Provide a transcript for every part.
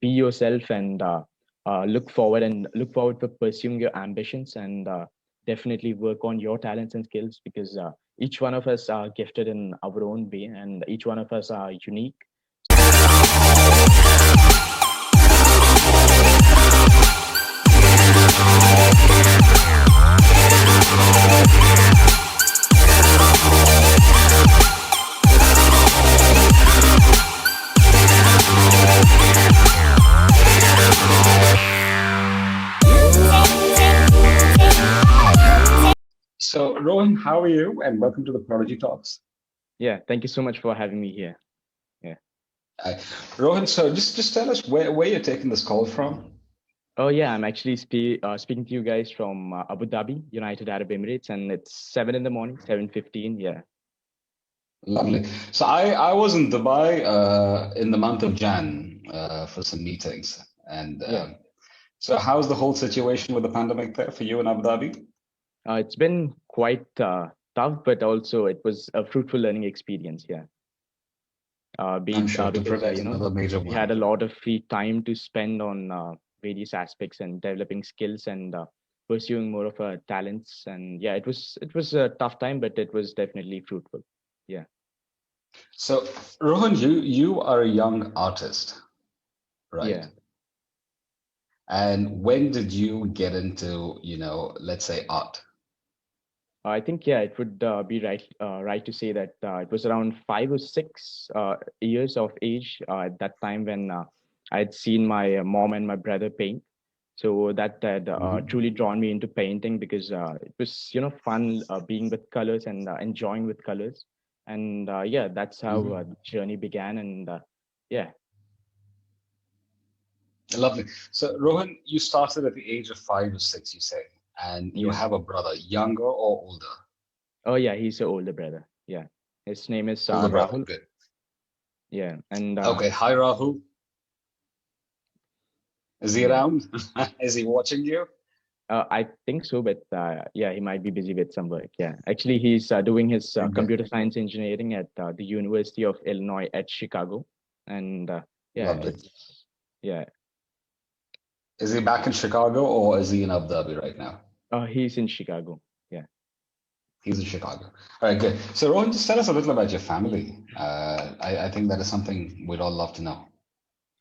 be yourself and look forward for pursuing your ambitions, and definitely work on your talents and skills, because each one of us are gifted in our own way, and each one of us are unique. So, Rohan, how are you? And welcome to the Prodigy Talks. Yeah, thank you so much for having me here. Yeah. Uh, Rohan, so just tell us where you're taking this call from. Oh yeah, I'm actually speaking to you guys from Abu Dhabi, United Arab Emirates, and it's 7 in the morning, 7:15. Yeah. Lovely. So I was in Dubai in the month of Jan for some meetings. And Yeah. so how's the whole situation with the pandemic there for you in Abu Dhabi? It's been quite tough, but also it was a fruitful learning experience. Yeah. I'm sure to Because prevent another major we had a one. lot of free time to spend on various aspects and developing skills and pursuing more of our talents. And yeah, it was a tough time, but it was definitely fruitful. Yeah. So, Rohan, you are a young artist, right? Yeah. And when did you get into, let's say art? I think yeah, it would be right to say that it was around 5 or 6 years of age at that time when I had seen my mom and my brother paint. So that had Mhm. truly drawn me into painting, because it was fun being with colors and enjoying with colors. And yeah, that's how Mhm. the journey began. And yeah, Lovely. So, Rohan, you started at the age of 5 or 6, you say, and you yeah. have a brother, younger or older? Oh yeah, he's an older brother. Yeah, his name is Older brother. Rahul. Good. Yeah, and Okay. Hi, Rahul. Is he yeah. around? Is he watching you? I think so, but yeah, he might be busy with some work. Yeah, actually, he's doing his Okay. computer science engineering at the University of Illinois at Chicago, and yeah, Lovely. it's yeah. Is he back in Chicago or is he in Abu Dhabi right now? He's in Chicago. Yeah. He's in Chicago. All right, good. So, Rohan, just tell us a little about your family. I think that is something we'd all love to know.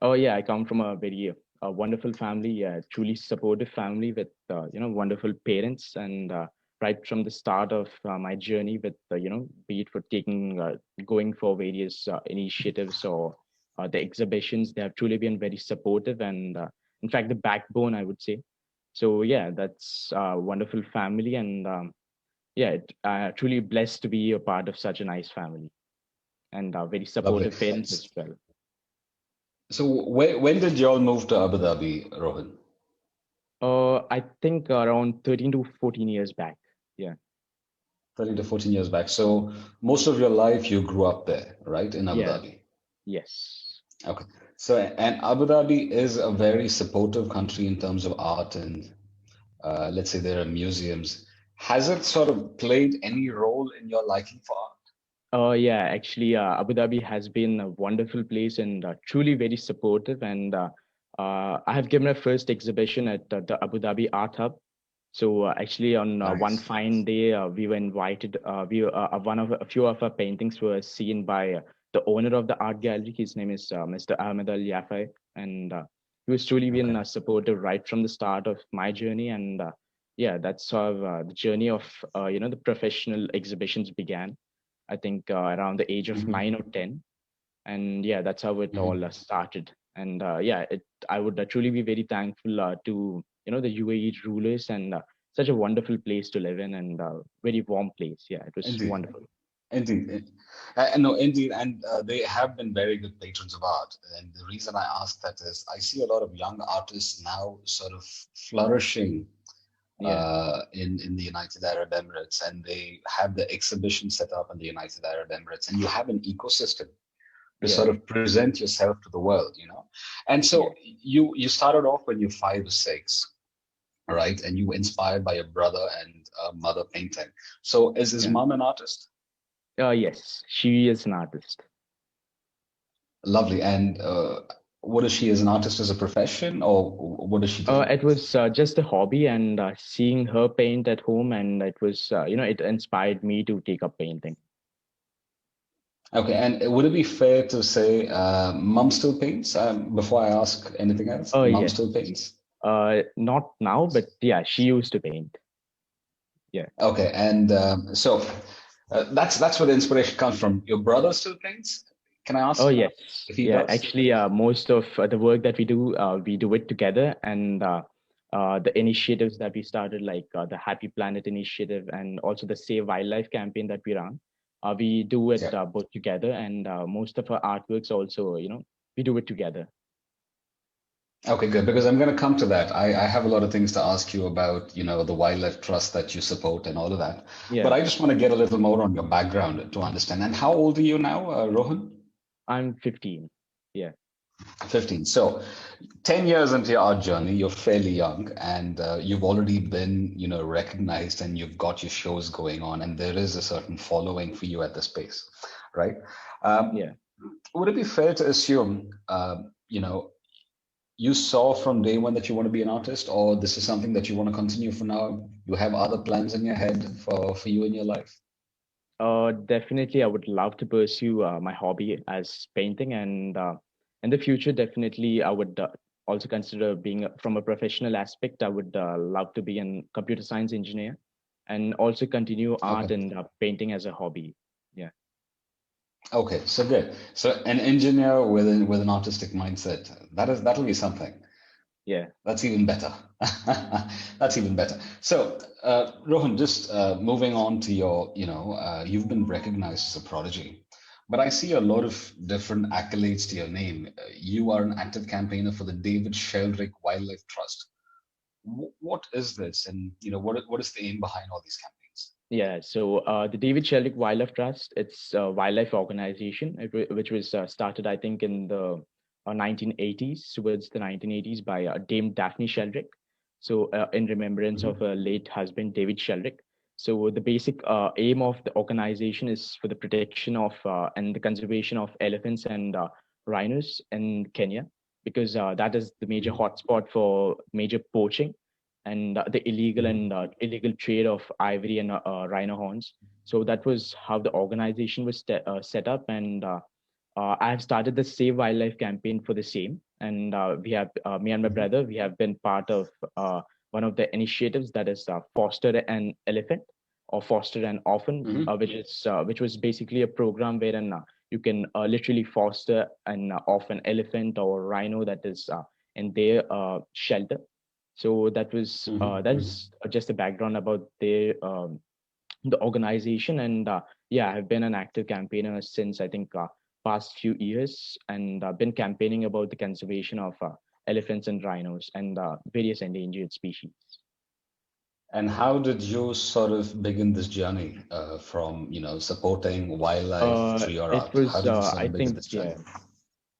Oh yeah, I come from a very wonderful family, yeah, truly supportive family with wonderful parents, and right from the start of my journey with be it for going for various initiatives or the exhibitions, they have truly been very supportive, and in fact the backbone, I would say. So yeah, that's a wonderful family, and yeah, truly blessed to be a part of such a nice family, and very Lovely. supportive parents as well. So, when did you all move to Abu Dhabi, Rohan? I think around 13 to 14 years back. Yeah. 13 to 14 years back. So, most of your life you grew up there, right, in Abu Yeah. Dhabi? Yes. Okay. So, and Abu Dhabi is a very supportive country in terms of art, and let's say there are museums. Has it sort of played any role in your liking for art? Yeah, actually, Abu Dhabi has been a wonderful place and truly very supportive. And I have given a first exhibition at the Abu Dhabi Art Hub. So actually, on one Nice. fine day, we were invited. One of a few of our paintings were seen by the owner of the art gallery. His name is Mr. Ahmed Al Yafai, and he was truly been Okay. supportive right from the start of my journey. And yeah, that's how the journey of the professional exhibitions began. I think around the age of Hmm. 9 or 10, and yeah, that's how it all Hmm. started. And yeah, it I would truly be very thankful to the UAE rulers, and such a wonderful place to live in, and very warm place. Yeah, it was Indeed. wonderful. Indeed. No, indeed. And they have been very good patrons of art. And the reason I ask that is I see a lot of young artists now sort of flourishing Yeah, in the United Arab Emirates, and they have the exhibition set up in the United Arab Emirates, and you have an ecosystem to yeah, sort of present yourself to the world. And yeah, so you started off when you're 5 or 6, right? And you were inspired by your brother and mother painting. So is his yeah. mom an artist? Yes, she is an artist. Lovely. And what is she as an artist as a profession, or what does she do? It was just a hobby, and seeing her paint at home, and it was, it inspired me to take up painting. Okay, and would it be fair to say mum still paints? Before I ask anything else, Oh, mum yes. still paints? Not now, but yeah, she used to paint. Yeah. Okay, and so that's where the inspiration comes from. Your brother still paints? Can I Oh, ask yes. if he Yeah. does? Actually, most of the work that we do it together. And the initiatives that we started, like the Happy Planet initiative and also the Save Wildlife campaign that we run, we do it Yeah. both together. And most of our artworks also, we do it together. Okay, good. Because I'm going to come to that. I have a lot of things to ask you about, the wildlife trust that you support and all of that. But Yeah. I just want to get a little more on your background to understand. And how old are you now, Rohan? I'm 15. Yeah. 15. So 10 years into your art journey, you're fairly young, and you've already been, recognized, and you've got your shows going on, and there is a certain following for you at the space, right? Um, Yeah. would it be fair to assume, you saw from day one that you want to be an artist, or this is something that you want to continue for now? You have other plans in your head for you in your life? Definitely, I would love to pursue my hobby as painting, and in the future, definitely, I would also consider being from a professional aspect. I would love to be a computer science engineer, and also continue art Okay. and painting as a hobby. Yeah, Okay, so good. So an engineer with an artistic mindset, that'll be something. yeah, That's even better. That's even better. So, Rohan, just moving on to your, you've been recognized as a prodigy, but I see a lot of different accolades to your name. You are an active campaigner for the David Sheldrick Wildlife Trust. What is this, and what is the aim behind all these campaigns? yeah. So the David Sheldrick Wildlife Trust, it's a wildlife organization which was started, I think, in the 1980s, towards the 1980s, by Dame Daphne Sheldrick. So in remembrance of Hmm. her late husband, David Sheldrick. So the basic aim of the organization is for the protection of and the conservation of elephants and rhinos in Kenya, because that is the major Hmm. hotspot for major poaching and the illegal Hmm. and illegal trade of ivory and rhino horns. So that was how the organization was set up, and I have started the Save Wildlife campaign for the same. And we have me and my Hmm. brother. We have been part of one of the initiatives, that is Foster an Elephant or Foster an Orphan, Hmm. which was basically a program wherein you can literally foster an orphan elephant or rhino that is in their shelter. So that Hmm. is just a background about the organization. And yeah, I've been an active campaigner since, I think, past few years, and been campaigning about the conservation of elephants and rhinos and various endangered species. And how did you sort of begin this journey from, supporting wildlife through your It art? How was, did you sort I of begin think, this yeah, journey?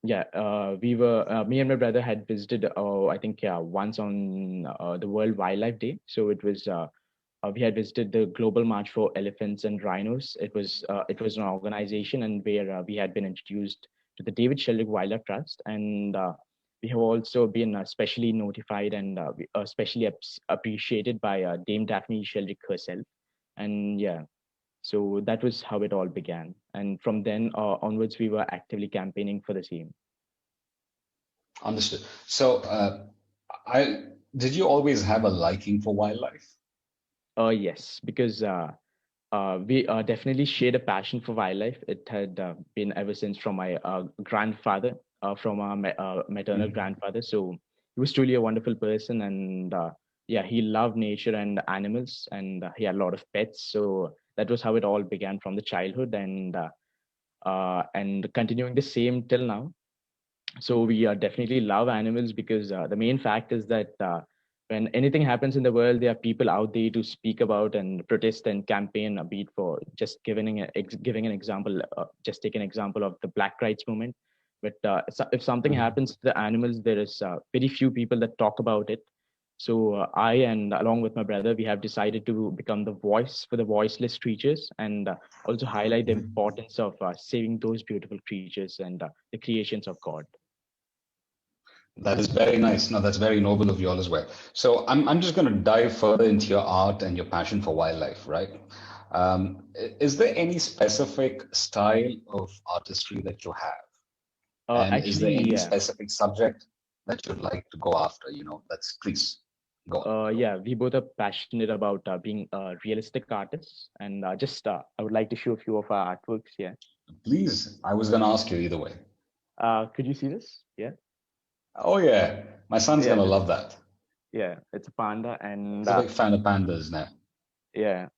yeah. We were me and my brother had visited, I think, yeah, once on the World Wildlife Day. So it was. We had visited the Global March for Elephants and Rhinos. It was an organization, and where we had been introduced to the David Sheldrick Wildlife Trust, and we have also been specially notified and specially appreciated by Dame Daphne Sheldrick herself. And yeah, so that was how it all began. And from then onwards, we were actively campaigning for the same. Understood. So, I did you always have a liking for wildlife? Yes, because we definitely shared a passion for wildlife. It had been ever since from my grandfather, from our maternal Mhm. grandfather. So he was truly a wonderful person, and yeah, he loved nature and animals, and he had a lot of pets. So that was how it all began from the childhood, and continuing the same till now. So we definitely love animals, because the main fact is that when anything happens in the world, there are people out there to speak about and protest and campaign a beat for. Just giving an example, just take an example of the Black Rights Movement. But if something Mhm. happens to the animals, there is very few people that talk about it. So I, and along with my brother, we have decided to become the voice for the voiceless creatures, and also highlight the Mhm. importance of saving those beautiful creatures and the creations of God. That is very nice. No, that's very noble of you all as well. So I'm just going to dive further into your art and your passion for wildlife, right? Is there any specific style of artistry that you have? And is there Actually, any yeah. specific subject that you'd like to go after? That's please go on. Yeah, we both are passionate about being realistic artists, and just I would like to show a few of our artworks here. Please, I was going to ask you either way. Could you see this? Yeah, Oh, yeah. My son's going yeah, to love that. yeah. It's a panda, and He's a big fan of pandas now. yeah,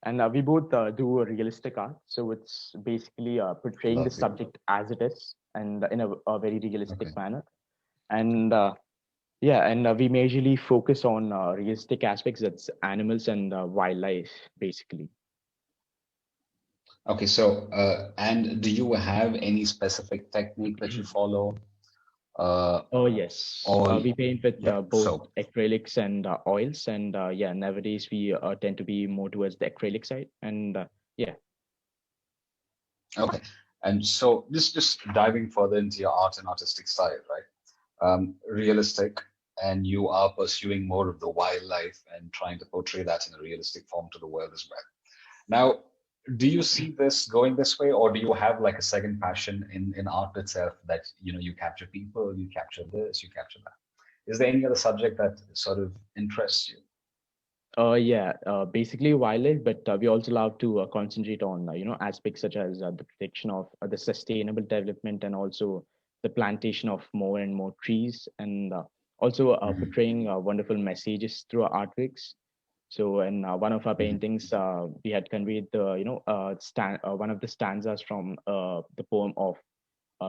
and we both do a realistic art. So it's basically portraying the Lovely. subject as it is, and in a very realistic Okay. manner. And yeah, and we majorly focus on realistic aspects. That's animals and wildlife, basically. Okay. So, and do you have any specific technique that you follow? Uh, Oh yes, or we paint with yeah. both So, acrylics and oils, and yeah, nowadays we tend to be more towards the acrylic side, and yeah, okay. And so, just diving further into your art and artistic style, right? Realistic, and you are pursuing more of the wildlife and trying to portray that in a realistic form to the world as well. Now, do you see this going this way, or do you have like a second passion in art itself that you capture people, you capture this, you capture that? Is there any other subject that sort of interests you? yeah, basically wildlife, but we also love to concentrate on aspects such as the protection of the sustainable development, and also the plantation of more and more trees, and also Hmm. portraying wonderful messages through our artworks. So in one of our Hmm. paintings, we had conveyed the one of the stanzas from the poem of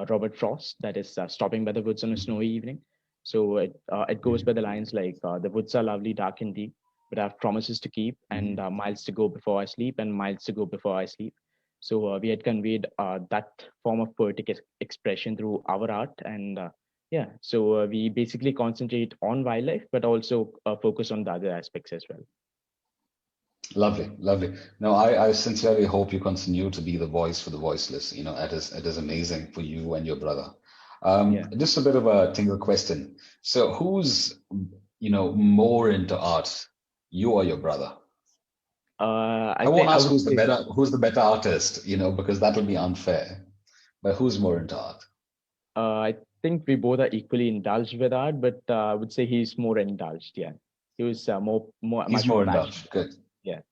Robert Frost, that is "Stopping by the Woods on a Snowy Evening." So it goes by the lines like "The woods are lovely, dark and deep, but I have promises to keep, and Hmm. miles to go before I sleep, and miles to go before I sleep." So we had conveyed that form of poetic expression through our art, and yeah, so we basically concentrate on wildlife, but also focus on the other aspects as well. Lovely, lovely. No, I sincerely hope you continue to be the voice for the voiceless. It is amazing for you and your brother. Yeah. Just a bit of a tingle question. So who's, more into art, you or your brother? I I won't think I ask would say who's the better artist, because that would be unfair. But who's more into art? I think we both are equally indulged with art, but I would say he's more indulged. Yeah, he was He's much more more passionate. indulged. Good. Yeah,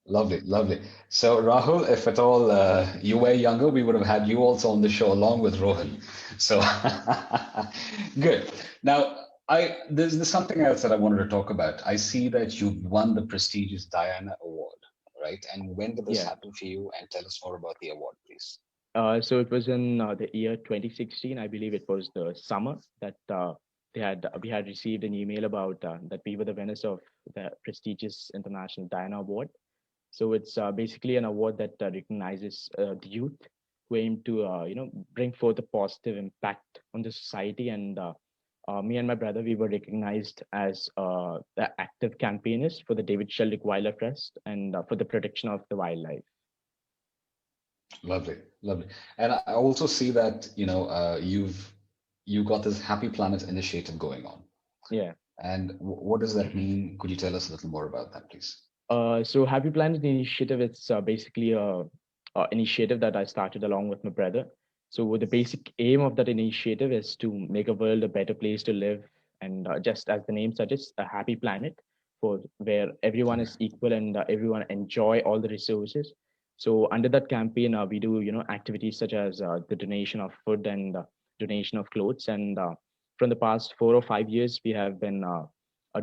Lovely, lovely. So, Rahul, if at all you were younger, we would have had you also on the show along with Rohan. So, good. Now, there's something else that I wanted to talk about. I see that you've won the prestigious Diana Award, right? And when did this yeah. happen for you? And tell us more about the award, please. So it was in the year 2016, I believe it was the summer that we had received an email about that we were the winners of the prestigious International Diana Award. So it's basically an award that recognizes the youth who aim to bring forth a positive impact on the society. And me and my brother, we were recognized as the active campaigners for the David Sheldrick Wildlife Trust, and for the protection of the wildlife. Lovely, lovely. And I also see that, you got this Happy Planet initiative going on. Yeah. And what does that mean? Could you tell us a little more about that, please? So Happy Planet Initiative, it's basically a initiative that I started along with my brother. So the basic aim of that initiative is to make a world a better place to live, and just as the name suggests, a happy planet for where everyone Okay. is equal, and everyone enjoy all the resources. So under that campaign, we do activities such as the donation of food, and donation of clothes, and from the past 4 or 5 years, we have been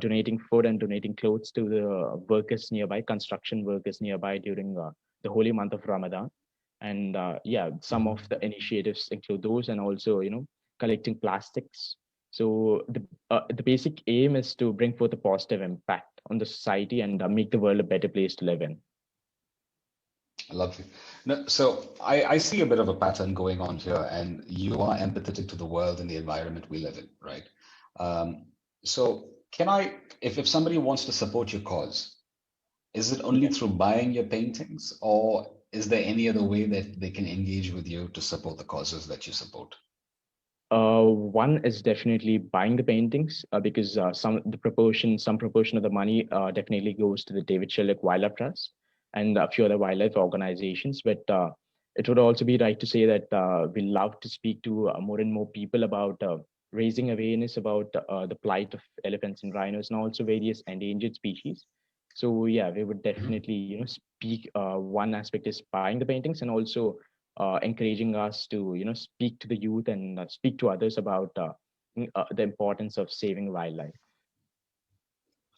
donating food and donating clothes to the workers nearby, construction workers nearby during the holy month of Ramadan. And yeah, some of Mhm. the initiatives include those, and also collecting plastics. So the basic aim is to bring forth a positive impact on the society, and make the world a better place to live in. Lovely. No, so I see a bit of a pattern going on here, and you are empathetic to the world and the environment we live in, right? Um, so can if somebody wants to support your cause, is it only Yeah. through buying your paintings, or is there any other way that they can engage with you to support the causes that you support? One is definitely buying the paintings because some proportion of the money definitely goes to the David Sheldrick Wildlife Trust and a few other wildlife organizations. But it would also be right to say that we love to speak to more and more people about raising awareness about the plight of elephants and rhinos and also various endangered species. So yeah, we would Mhm. definitely speak. One aspect is buying the paintings and also encouraging us to speak to the youth and speak to others about the importance of saving wildlife.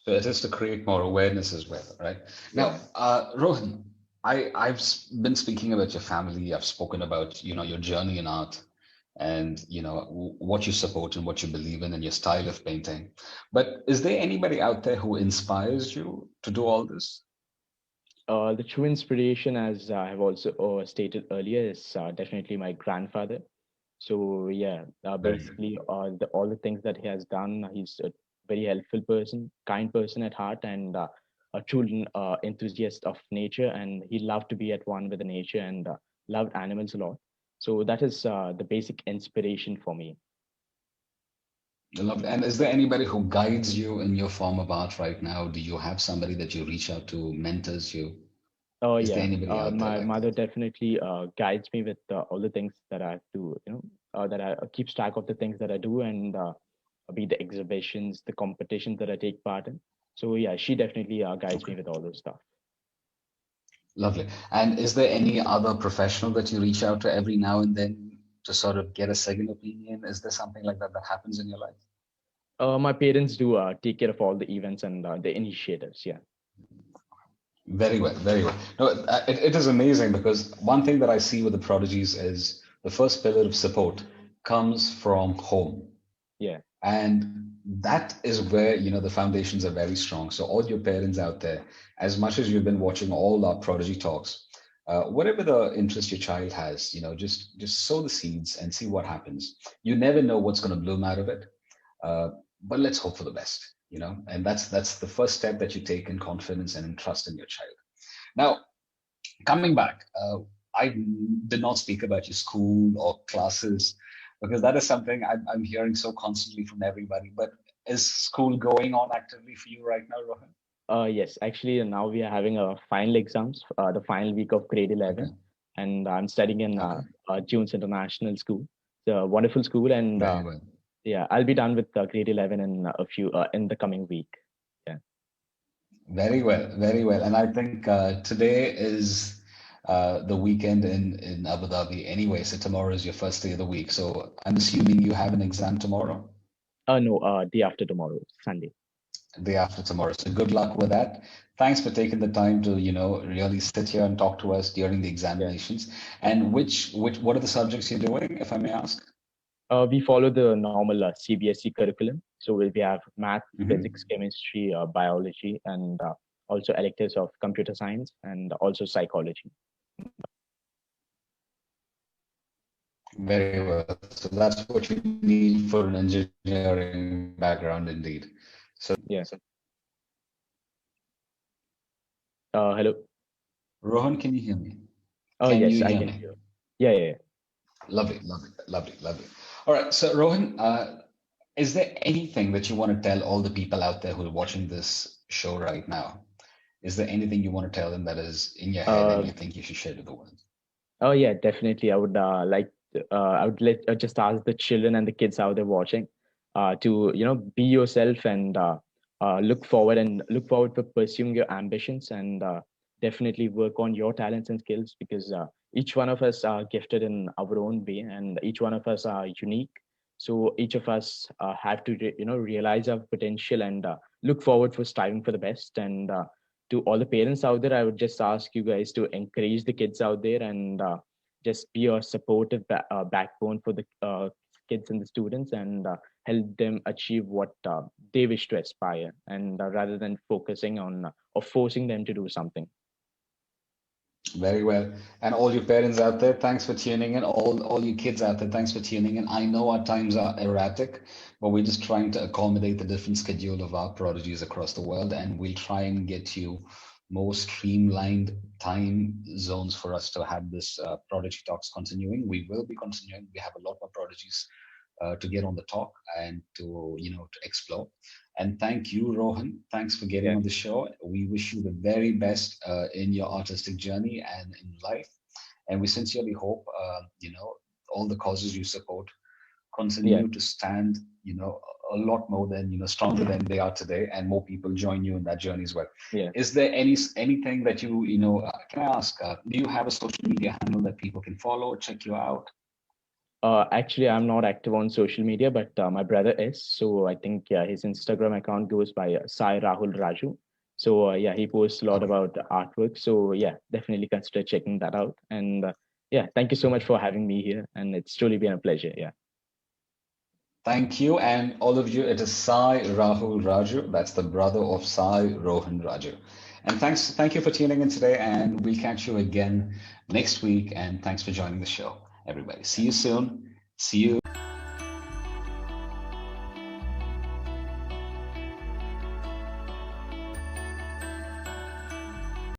So it is to create more awareness as well, right? Now, Yeah. Rohan, been speaking about your family. I've spoken about, your journey in art and, what you support and what you believe in and your style of painting. But is there anybody out there who inspires you to do all this? The true inspiration, as I have also stated earlier, is definitely my grandfather. So yeah, Very good. basically all the things that he has done, he's a very helpful person, kind person at heart, and a true enthusiast of nature. And he loved to be at one with the nature and loved animals a lot. So that is the basic inspiration for me. Lovely. And is there anybody who guides you in your form of art right now? Do you have somebody that you reach out to, mentors you? Oh Is there yeah, anybody out there my like mother that? definitely guides me with all the things that I have to, that I keeps track of the things that I do and be the exhibitions, the competitions that I take part in. So yeah, she definitely guides Okay. me with all those stuff. Lovely. And is there any other professional that you reach out to every now and then to sort of get a second opinion? Is there something like that that happens in your life? My parents do take care of all the events and the initiatives. Yeah, Very well, very well. No, it is amazing because one thing that I see with the prodigies is the first pillar of support comes from home. yeah, And that is where, the foundations are very strong. So all your parents out there, as much as you've been watching all our prodigy talks, whatever the interest your child has, just sow the seeds and see what happens. You never know what's going to bloom out of it. Uh, but let's hope for the best, and that's the first step that you take in confidence and in trust in your child. Now, coming back, I did not speak about your school or classes because that is something I'm hearing so constantly from everybody. But is school going on actively for you right now, Rohan? yes. Actually, now we are having a final exams, the final week of grade Okay, 11, and I'm studying in okay, June's International School. It's a wonderful school, and very well. yeah, I'll be done with grade 11 in a few in the coming week. Yeah. Very well, very well. And I think today is the weekend in Abu Dhabi anyway. So tomorrow is your first day of the week. So I'm assuming you have an exam tomorrow. No, day after tomorrow, Sunday. Day after tomorrow. So good luck with that. Thanks for taking the time to, really sit here and talk to us during the Yeah. examinations. And what are the subjects you're doing, if I may ask? We follow the normal CBSE curriculum. So we have math, physics, Hmm. chemistry, biology, and also electives of computer science and also psychology. Very well. So that's what you need for an engineering background, indeed. So, Yeah. Hello. Rohan, can you hear me? Oh, Can yes, you I hear can me? hear. Yeah, yeah, yeah. Lovely, lovely, lovely, lovely. All right. So, Rohan, is there anything that you want to tell all the people out there who are watching this show right now? Is there anything you want to tell them that is in your head and Uh, you think you should share with the world? oh, yeah, definitely. I would just ask the children and the kids out there watching to, be yourself and look forward to pursuing your ambitions and definitely work on your talents and skills because each one of us are gifted in our own way and each one of us are unique. So each of us have to, realize our potential and look forward for striving for the best. And to all the parents out there, I would just ask you guys to encourage the kids out there and just be a supportive backbone for the kids and the students and help them achieve what they wish to aspire and rather than focusing on or forcing them to do something. Very well. And all your parents out there, thanks for tuning in. All you kids out there, thanks for tuning in. I know our times are erratic, but we're just trying to accommodate the different schedule of our prodigies across the world, and we'll try and get you more streamlined time zones for us to have this Prodigy Talks continuing. We will be continuing. We have a lot more prodigies to get on the talk and to to explore. And thank you, Rohan. Thanks for getting Yeah. on the show. We wish you the very best in your artistic journey and in life. And we sincerely hope, all the causes you support Yeah. continue to stand, a lot more than, stronger than they are today, and more people join you in that journey as well. Yeah. Is there anything that can I ask, do you have a social media handle that people can follow, check you out? Actually, I'm not active on social media, but my brother is. So I think yeah, his Instagram account goes by Sai Rahul Raju. So yeah, he posts a lot Okay. about artwork. So yeah, definitely consider checking that out. And yeah, thank you so much for having me here, and it's truly been a pleasure. Yeah. Thank you. And all of you, it is Sai Rahul Raju. That's the brother of Sai Rohan Raju. And thank you for tuning in today. And we'll catch you again next week. And thanks for joining the show, everybody. See you soon. See you.